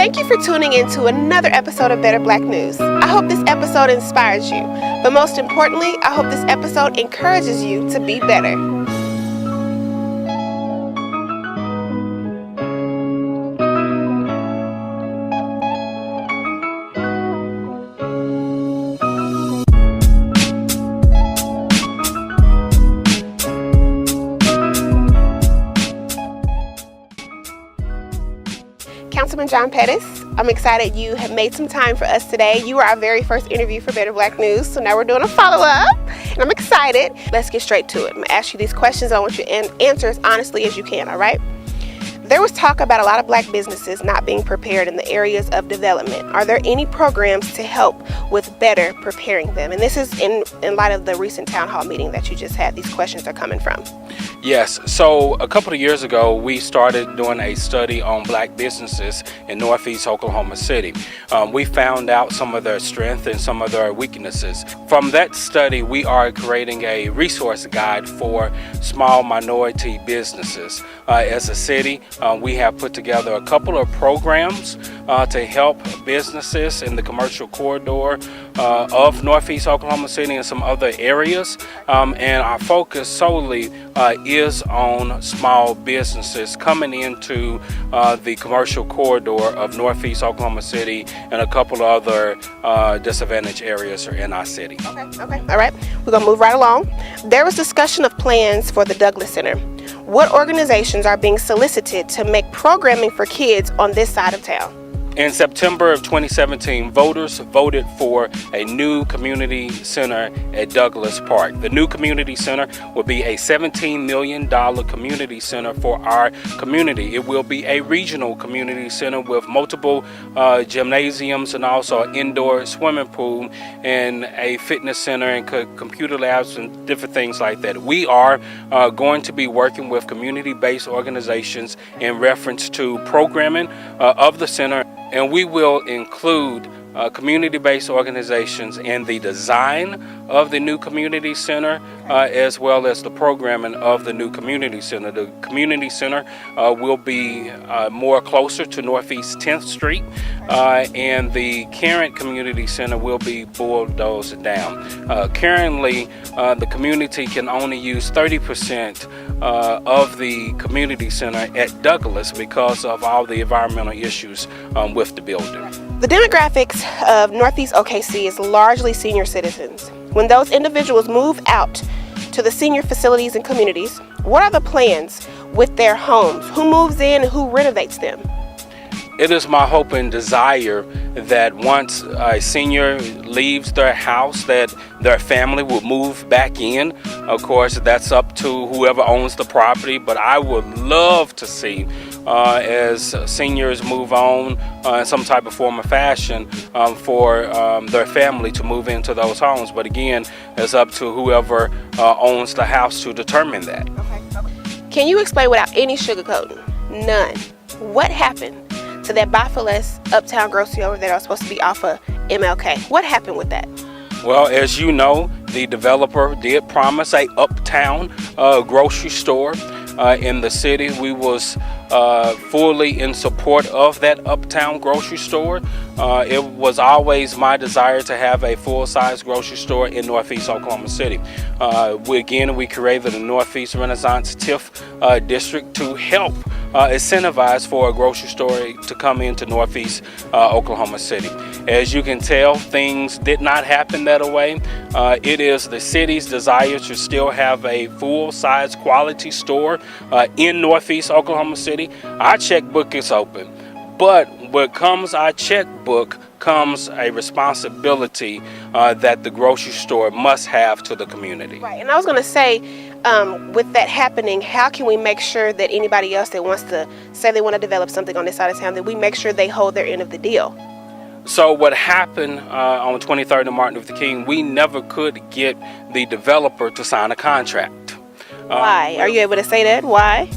Thank you for tuning in to another episode of Better Black News. I hope this episode inspires you, but most importantly, I hope this episode encourages you to be better. Councilman John Pettis, I'm excited you have made some time for us today. You were our very first interview for Better Black News, so now we're doing a follow-up, and I'm excited. Let's get straight to it. I'm going to ask you these questions. I want you to answer as honestly as you can, all right? There was talk about a lot of black businesses not being prepared in the areas of development. Are there any programs to help with better preparing them? And this is in light of the recent town hall meeting that you just had. These questions are coming from. Yes, so a couple of years ago, we started doing a study on black businesses in Northeast Oklahoma City. We found out some of their strengths and some of their weaknesses. From that study, we are creating a resource guide for small minority businesses. As a city, we have put together a couple of programs to help businesses in the commercial corridor of Northeast Oklahoma City and some other areas. And our focus solely is on small businesses coming into the commercial corridor of Northeast Oklahoma City and a couple of other disadvantaged areas in our city. Okay. All right. We're going to move right along. There was discussion of plans for the Douglas Center. What organizations are being solicited to make programming for kids on this side of town? In September of 2017, voters voted for a new community center at Douglas Park. The new community center will be a $17 million community center for our community. It will be a regional community center with multiple gymnasiums and also an indoor swimming pool and a fitness center and computer labs and different things like that. We are going to be working with community-based organizations in reference to programming of the center. And we will include community-based organizations in the design of the new community center, as well as the programming of the new community center. The community center will be more closer to Northeast 10th Street, and the current community center will be bulldozed down. Currently, the community can only use 30% of the community center at Douglas because of all the environmental issues with the building. The demographics of Northeast OKC is largely senior citizens. When those individuals move out to the senior facilities and communities, what are the plans with their homes? Who moves in and who renovates them? It is my hope and desire that once a senior leaves their house, that their family will move back in. Of course, that's up to whoever owns the property, but I would love to see as seniors move on in some type of form or fashion for their family to move into those homes. But again, it's up to whoever owns the house to determine that. Okay. Can you explain without any sugarcoating? None. What happened to that Buy for Less Uptown Grocery over there that was supposed to be off of MLK? What happened with that? Well, as you know, the developer did promise a Uptown grocery store in the city. We was fully in support of that Uptown grocery store. It was always my desire to have a full-size grocery store in Northeast Oklahoma City. We created the Northeast Renaissance TIF district to help incentivize for a grocery store to come into Northeast Oklahoma City. As you can tell, things did not happen that way. It is the city's desire to still have a full-size quality store in Northeast Oklahoma City. Our checkbook is open, but what comes our checkbook comes a responsibility that the grocery store must have to the community. Right, and I was going to say, with that happening, how can we make sure that anybody else that wants to say they want to develop something on this side of town, that we make sure they hold their end of the deal? So what happened on the 23rd of Martin Luther King, we never could get the developer to sign a contract. Why? Are you able to say that? Why?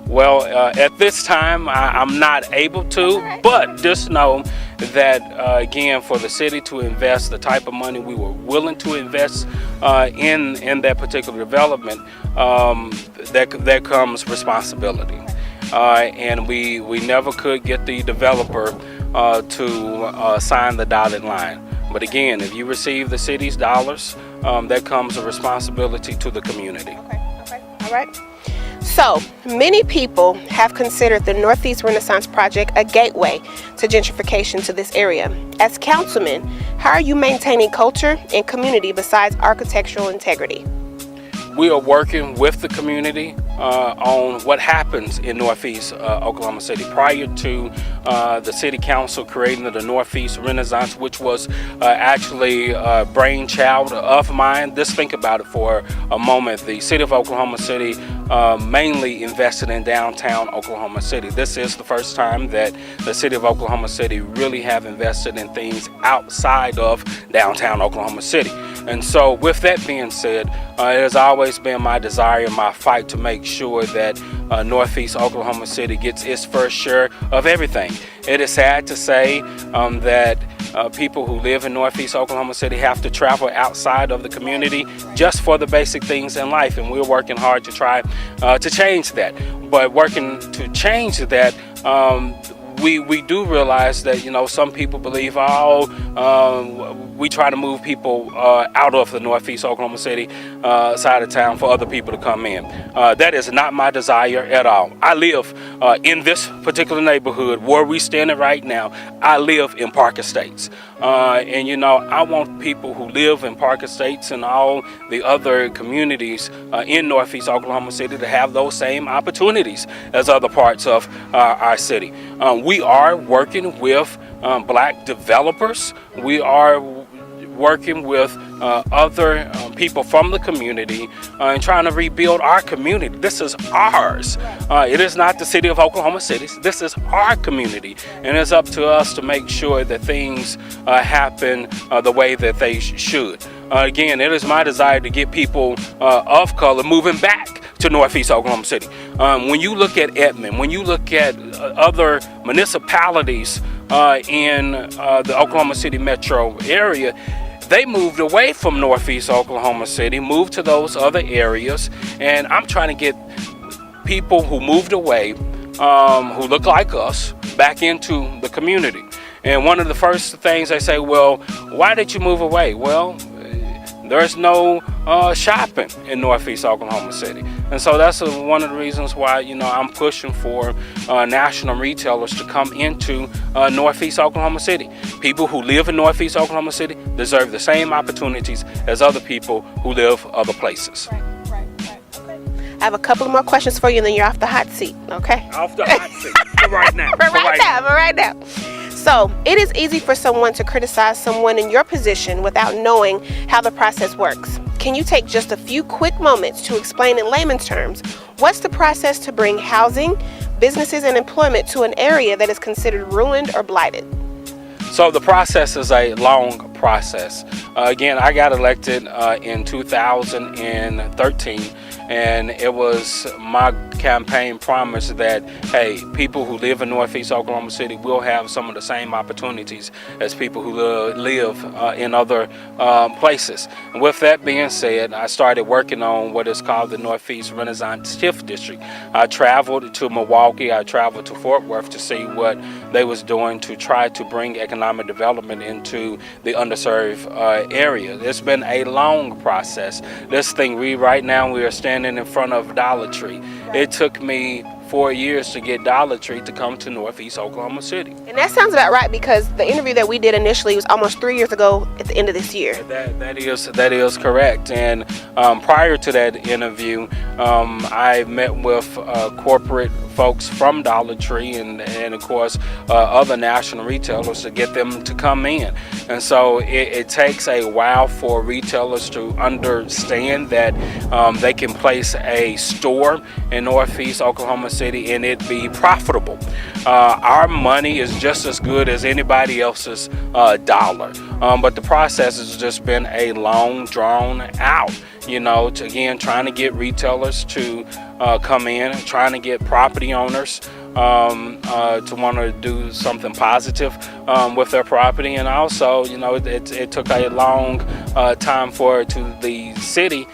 Well, at this time, I'm not able to, right. But just know that, again, for the city to invest the type of money we were willing to invest in that particular development, there comes responsibility. and we never could get the developer to sign the dotted line. But again, if you receive the city's dollars, that comes a responsibility to the community. Okay. All right. So, many people have considered the Northeast Renaissance Project a gateway to gentrification to this area. As councilman, how are you maintaining culture and community besides architectural integrity? We are working with the community on what happens in Northeast Oklahoma City. Prior to the City Council creating the Northeast Renaissance, which was actually a brainchild of mine. Just think about it for a moment. The City of Oklahoma City mainly invested in downtown Oklahoma City. This is the first time that the City of Oklahoma City really have invested in things outside of downtown Oklahoma City. And so with that being said, it has always been my desire and my fight to make sure that Northeast Oklahoma City gets its first share of everything. It is sad to say that people who live in Northeast Oklahoma City have to travel outside of the community just for the basic things in life, and we're working hard to try to change that. But working to change that, we do realize that, some people believe, we try to move people out of the Northeast Oklahoma City side of town for other people to come in. That is not my desire at all. I live in this particular neighborhood where we standing right now. I live in Park Estates. And I want people who live in Park Estates and all the other communities in Northeast Oklahoma City to have those same opportunities as other parts of our city. We are working with black developers. We are working with other people from the community and trying to rebuild our community. This is ours. It is not the City of Oklahoma City. This is our community, and it's up to us to make sure that things happen the way that they should. Again, it is my desire to get people of color moving back to Northeast Oklahoma City. When you look at Edmond, when you look at other municipalities in the Oklahoma City metro area, they moved away from Northeast Oklahoma City, moved to those other areas, and I'm trying to get people who moved away, who look like us, back into the community. And one of the first things they say, well, why did you move away? Well, there's no shopping in Northeast Oklahoma City. And so that's one of the reasons why, I'm pushing for national retailers to come into Northeast Oklahoma City. People who live in Northeast Oklahoma City deserve the same opportunities as other people who live other places. Right. Okay. I have a couple more questions for you, and then you're off the hot seat, okay? Off the hot seat. For right now. For right now. So, it is easy for someone to criticize someone in your position without knowing how the process works. Can you take just a few quick moments to explain in layman's terms what's the process to bring housing, businesses, and employment to an area that is considered ruined or blighted? So the process is a long process. Again, I got elected in 2013, and it was my campaign promise that, hey, people who live in Northeast Oklahoma City will have some of the same opportunities as people who live in other places. And with that being said, I started working on what is called the Northeast Renaissance TIF District. I traveled to Milwaukee, I traveled to Fort Worth to see what they was doing to try to bring economic development into the underserved area. It's been a long process. This thing, right now we are standing in front of Dollar Tree. It took me 4 years to get Dollar Tree to come to Northeast Oklahoma City. And that sounds about right, because the interview that we did initially was almost 3 years ago at the end of this year. That is correct. And prior to that interview, I met with corporate folks from Dollar Tree and of course other national retailers to get them to come in. And so it takes a while for retailers to understand that they can place a store in Northeast Oklahoma City and it be profitable. Our money is just as good as anybody else's dollar, but the process has just been a long drawn out, trying to get retailers to come in, trying to get property owners to want to do something positive with their property, and also it took a long time for the city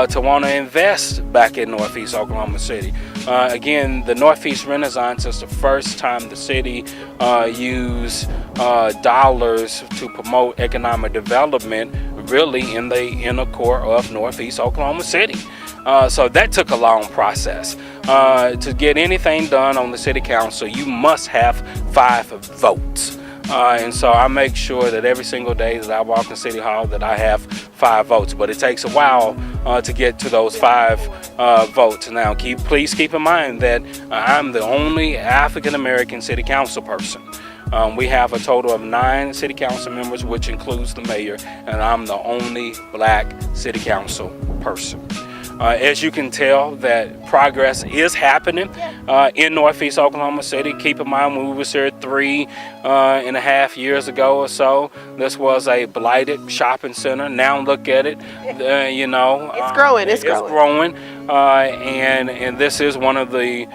to want to invest back in Northeast Oklahoma City. Again, the Northeast Renaissance is the first time the city used dollars to promote economic development really in the inner core of Northeast Oklahoma City. So that took a long process. To get anything done on the city council, you must have 5 votes. And so I make sure that every single day that I walk in City Hall that I have 5 votes. But it takes a while to get to those 5 votes. Now, please keep in mind that I'm the only African American city council person. We have a total of 9 city council members, which includes the mayor, and I'm the only black city council person. As you can tell, that progress is happening in Northeast Oklahoma City. Keep in mind, when we was here 3.5 years ago or so, this was a blighted shopping center. Now look at it, it's growing. It's growing, and this is one of the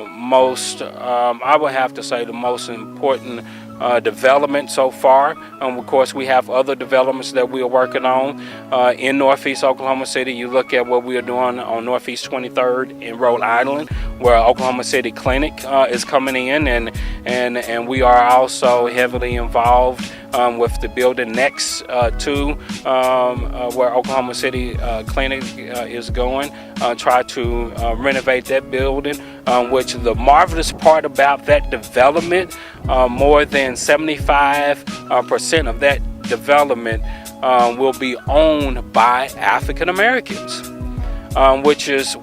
most, I would have to say, the most important development so far. Of course, we have other developments that we are working on in Northeast Oklahoma City. You look at what we are doing on Northeast 23rd in Rhode Island, where Oklahoma City Clinic is coming in, and we are also heavily involved with the building next to where Oklahoma City Clinic is going. Try to renovate that building, which the marvelous part about that development, more than 75% of that development will be owned by African Americans, that's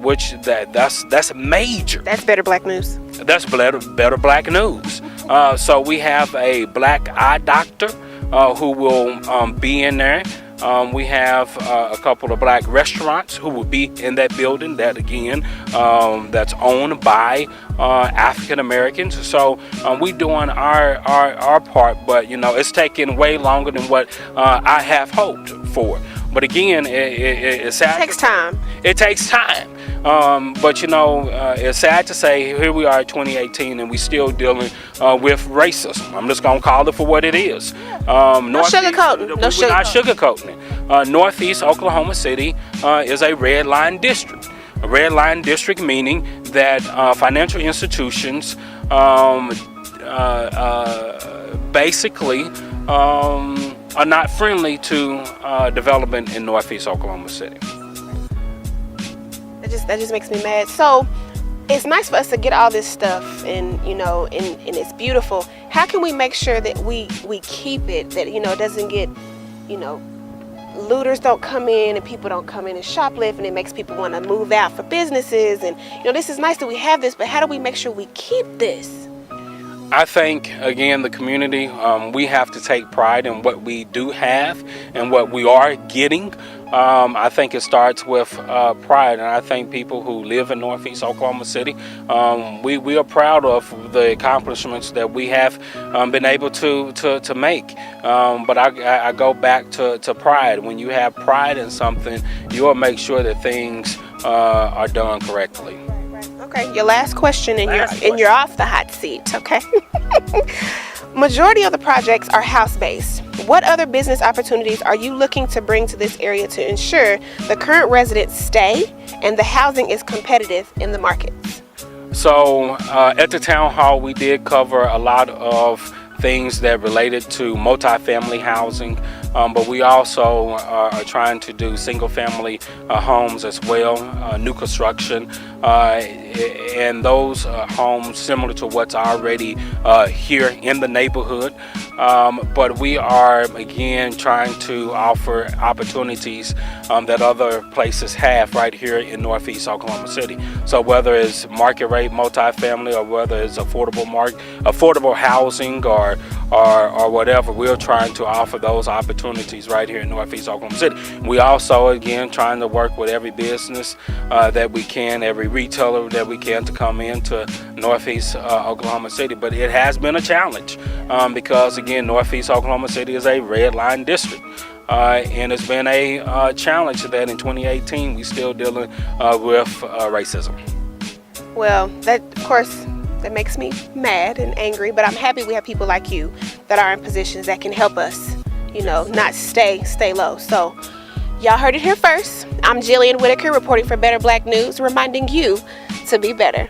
major. That's better black news. That's better black news. So we have a black eye doctor who will be in there. We have a couple of black restaurants who will be in that building, that again, that's owned by African Americans. So we doing our part, but it's taking way longer than what I have hoped for. But again, it's sad. It takes time. It takes time. But it's sad to say here we are in 2018 and we still dealing with racism. I'm just gonna call it for what it is. No sugarcoating. We're not sugarcoating it. Northeast Oklahoma City is a red line district. A red line district meaning that financial institutions basically are not friendly to development in Northeast Oklahoma City. That just makes me mad. So it's nice for us to get all this stuff, and and it's beautiful. How can we make sure that we keep it, that it doesn't get, looters don't come in and people don't come in and shoplift, and it makes people want to move out for businesses. And this is nice that we have this, but how do we make sure we keep this? I think, again, the community, we have to take pride in what we do have and what we are getting. I think it starts with pride, and I think people who live in Northeast Oklahoma City, we are proud of the accomplishments that we have been able to make. But I go back to pride. When you have pride in something, you'll make sure that things are done correctly. Okay, your last question, and you're off the hot seat. Okay. Majority of the projects are house-based. What other business opportunities are you looking to bring to this area to ensure the current residents stay and the housing is competitive in the markets? So at the town hall, we did cover a lot of things that related to multifamily housing, but we also are trying to do single-family homes as well, new construction, and those homes similar to what's already here in the neighborhood. But we are, again, trying to offer opportunities that other places have right here in Northeast Oklahoma City. So whether it's market rate multifamily or whether it's affordable housing or whatever, we're trying to offer those opportunities right here in Northeast Oklahoma City. We also, again, trying to work with every business that we can, every retailer that we can to come into Northeast Oklahoma City. But it has been a challenge because, again, Northeast Oklahoma City is a red line district. And it's been a challenge that in 2018 we still dealing with racism. Well, that, of course, that makes me mad and angry, but I'm happy we have people like you that are in positions that can help us, not stay low. So y'all heard it here first. I'm Jillian Whitaker reporting for Better Black News, reminding you to be better.